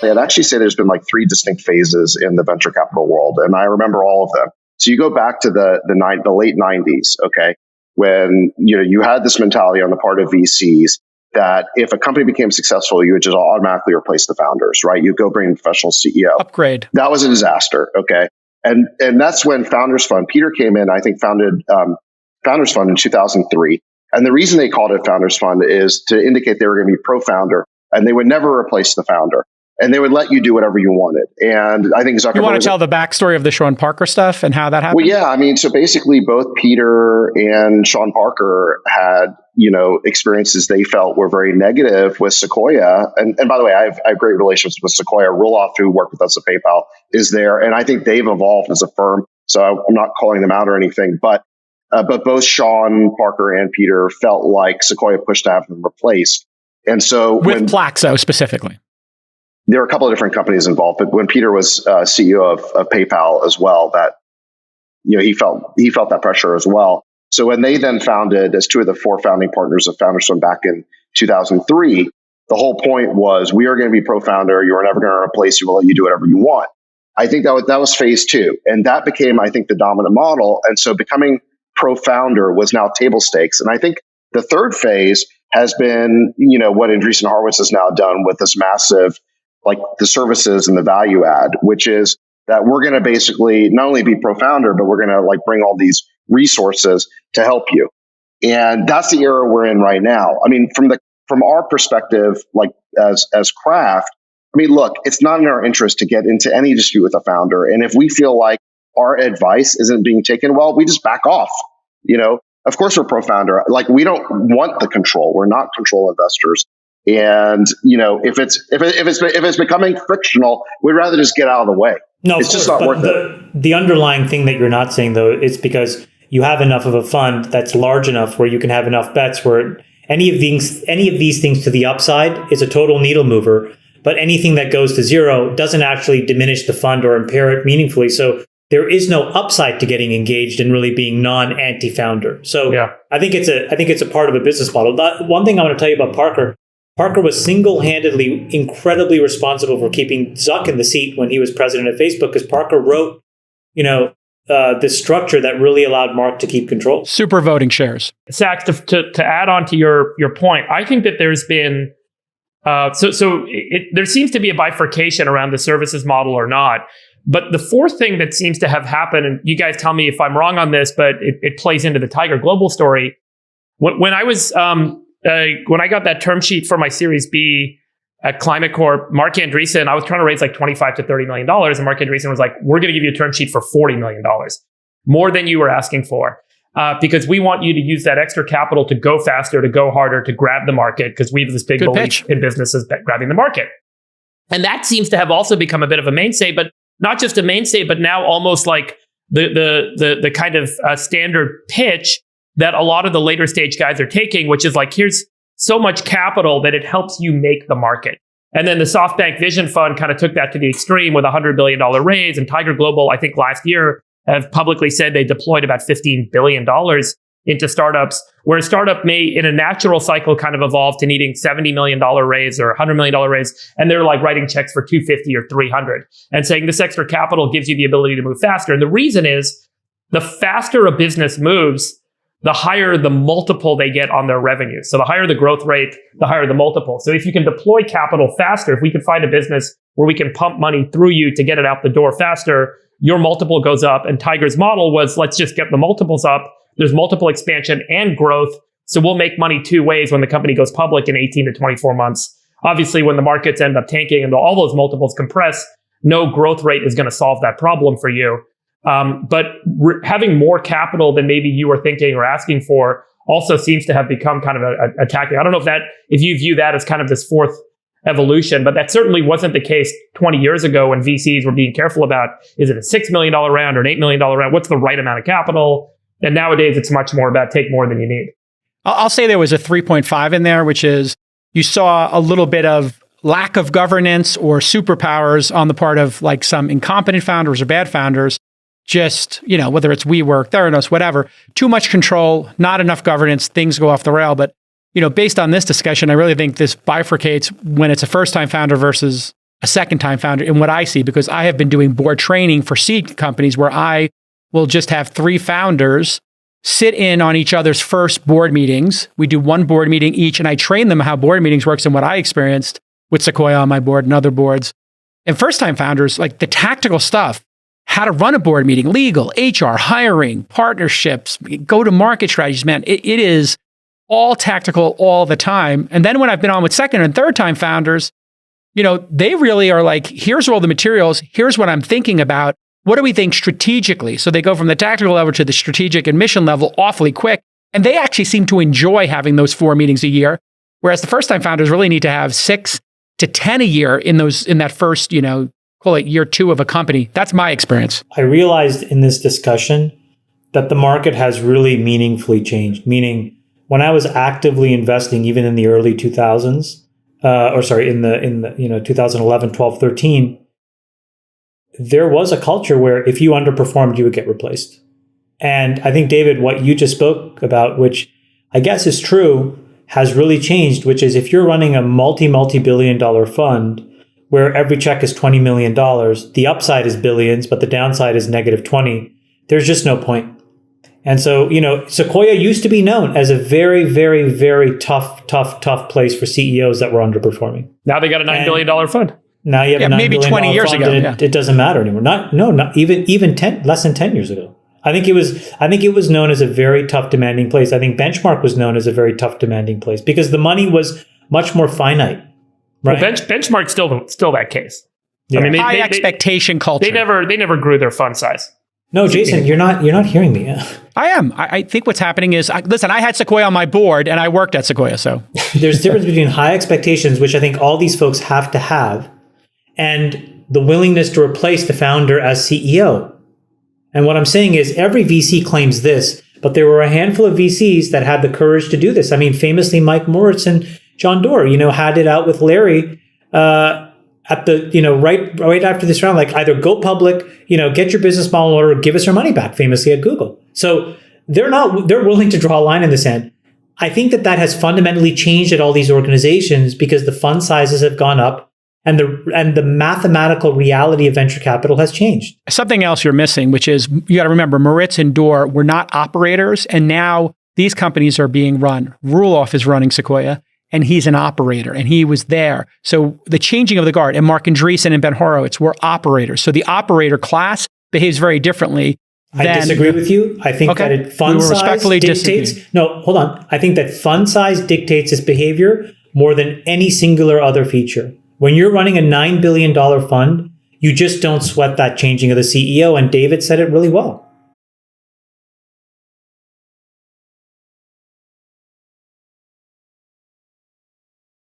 I'd actually say there's been like three distinct phases in the venture capital world, and I remember all of them. So you go back to the late 90s, okay, when you had this mentality on the part of VCs that if a company became successful, you would just automatically replace the founders, right? You go bring a professional CEO. Upgrade. That was a disaster, okay? And that's when Founders Fund, Peter came in, I think founded Founders Fund in 2003. And the reason they called it Founders Fund is to indicate they were going to be pro-founder, and they would never replace the founder. And they would let you do whatever you wanted. And I think Zuckerberg... You want to tell the backstory of the Sean Parker stuff and how that happened? Well, yeah. I mean, so basically both Peter and Sean Parker had, experiences they felt were very negative with Sequoia. And by the way, I have great relationships with Sequoia. Roelof, who worked with us at PayPal, is there. And I think they've evolved as a firm. So I'm not calling them out or anything. But both Sean Parker and Peter felt like Sequoia pushed to have them replaced. And so... With Plaxo specifically. There were a couple of different companies involved, but when Peter was CEO of PayPal as well, that he felt that pressure as well. So when they then founded as two of the four founding partners of Founders Fund back in 2003, the whole point was we are going to be pro-founder. You are never going to replace you. We'll let you do whatever you want. I think that was phase two, and that became, I think, the dominant model. And so becoming pro-founder was now table stakes. And I think the third phase has been, what Andreessen Horowitz has now done with this massive, like the services and the value add, which is that we're going to basically not only be pro-founder, but we're going to bring all these resources to help you. And that's the era we're in right now. I mean, from our perspective, as Craft, I mean, look, it's not in our interest to get into any dispute with a founder. And if we feel like our advice isn't being taken well, we just back off. Of course we're pro-founder. We don't want the control. We're not control investors. And if it's becoming frictional, we'd rather just get out of the way. No, it's just not worth it. The underlying thing that you're not saying though is because you have enough of a fund that's large enough where you can have enough bets where any of these things to the upside is a total needle mover, but anything that goes to zero doesn't actually diminish the fund or impair it meaningfully. So there is no upside to getting engaged and really being non-anti-founder. So yeah. I think it's a part of a business model. One thing I want to tell you about Parker was single-handedly incredibly responsible for keeping Zuck in the seat when he was president of Facebook, because Parker wrote, this structure that really allowed Mark to keep control. Super voting shares. Sachs, to add on to your point, I think that there's been there seems to be a bifurcation around the services model or not. But the fourth thing that seems to have happened, and you guys tell me if I'm wrong on this, but it plays into the Tiger Global story. When I was when I got that term sheet for my Series B at Climate Corp, Mark Andreessen, I was trying to raise $25 to $30 million. And Mark Andreessen was like, we're going to give you a term sheet for $40 million, more than you were asking for. Because we want you to use that extra capital to go faster, to go harder, to grab the market, because we have this big belief in businesses grabbing the market. And that seems to have also become a bit of a mainstay, but not just a mainstay, but now almost like the kind of standard pitch that a lot of the later stage guys are taking, which is here's so much capital that it helps you make the market. And then the SoftBank Vision Fund kind of took that to the extreme with a $100 billion raise. And Tiger Global, I think last year, have publicly said they deployed about $15 billion into startups, where a startup may, in a natural cycle, kind of evolve to needing $70 million raise or $100 million raise. And they're writing checks for $250 or $300 and saying this extra capital gives you the ability to move faster. And the reason is the faster a business moves, the higher the multiple they get on their revenue. So the higher the growth rate, the higher the multiple. So if you can deploy capital faster, if we can find a business where we can pump money through you to get it out the door faster, your multiple goes up. And Tiger's model was, let's just get the multiples up. There's multiple expansion and growth. So we'll make money two ways when the company goes public in 18 to 24 months. Obviously, when the markets end up tanking and all those multiples compress, no growth rate is going to solve that problem for you. But having more capital than maybe you were thinking or asking for also seems to have become kind of a tactic. I don't know if you view that as kind of this fourth evolution, but that certainly wasn't the case 20 years ago when VCs were being careful about, is it a $6 million round or an $8 million round? What's the right amount of capital? And nowadays it's much more about take more than you need. I'll say there was a 3.5 in there, which is you saw a little bit of lack of governance or superpowers on the part of some incompetent founders or bad founders. Just, whether it's WeWork, Theranos, whatever, too much control, not enough governance, things go off the rail. But, based on this discussion, I really think this bifurcates when it's a first-time founder versus a second-time founder in what I see, because I have been doing board training for seed companies where I will just have 3 founders sit in on each other's first board meetings. We do 1 board meeting each, and I train them how board meetings works and what I experienced with Sequoia on my board and other boards. And first-time founders, like the tactical stuff, how to run a board meeting, legal, HR, hiring, partnerships, go-to-market strategies, man, it is all tactical all the time. And then when I've been on with second and third-time founders, they really are like, here's all the materials, here's what I'm thinking about. What do we think strategically? So they go from the tactical level to the strategic and mission level awfully quick. And they actually seem to enjoy having those 4 meetings a year. Whereas the first time founders really need to have 6 to 10 a year in that first, call it year 2 of a company. That's my experience. I realized in this discussion that the market has really meaningfully changed. Meaning when I was actively investing, even in the early 2000s, in the 2011, 12, 13, there was a culture where if you underperformed, you would get replaced. And I think, David, what you just spoke about, which I guess is true, has really changed, which is if you're running a multi-billion dollar fund where every check is $20 million, the upside is billions, but the downside is negative 20, there's just no point. And so, Sequoia used to be known as a very, very, very tough place for CEOs that were underperforming. Now they got a $9 billion fund. Now you have a $9 maybe billion 20 years fund, ago. and it doesn't matter anymore. Not even 10, less than 10 years ago. I think it was known as a very tough, demanding place. I think Benchmark was known as a very tough, demanding place because the money was much more finite. Right? Well, Benchmark's still that case. Yeah. I mean, high expectation culture. They never grew their fund size. No, Jason, you're not hearing me. I am. I think what's happening is, listen, I had Sequoia on my board and I worked at Sequoia. So there's a difference between high expectations, which I think all these folks have to have, and the willingness to replace the founder as CEO. And what I'm saying is every VC claims this, but there were a handful of VCs that had the courage to do this. I mean, famously, Mike Moritz and John Doerr, had it out with Larry at the, right after this round, like either go public, get your business model in order, or give us our money back, famously at Google. So they're willing to draw a line in the sand. I think that has fundamentally changed at all these organizations because the fund sizes have gone up. And the mathematical reality of venture capital has changed. Something else you're missing, which is you got to remember, Moritz and Doerr were not operators, and now these companies are being run. Ruloff is running Sequoia, and he's an operator, and he was there. So the changing of the guard, and Mark Andreesen and Ben Horowitz were operators. So the operator class behaves very differently. I disagree with you. I think that fund size dictates. No, hold on. I think that fund size dictates its behavior more than any singular other feature. When you're running a $9 billion fund, you just don't sweat that changing of the CEO. And David said it really well.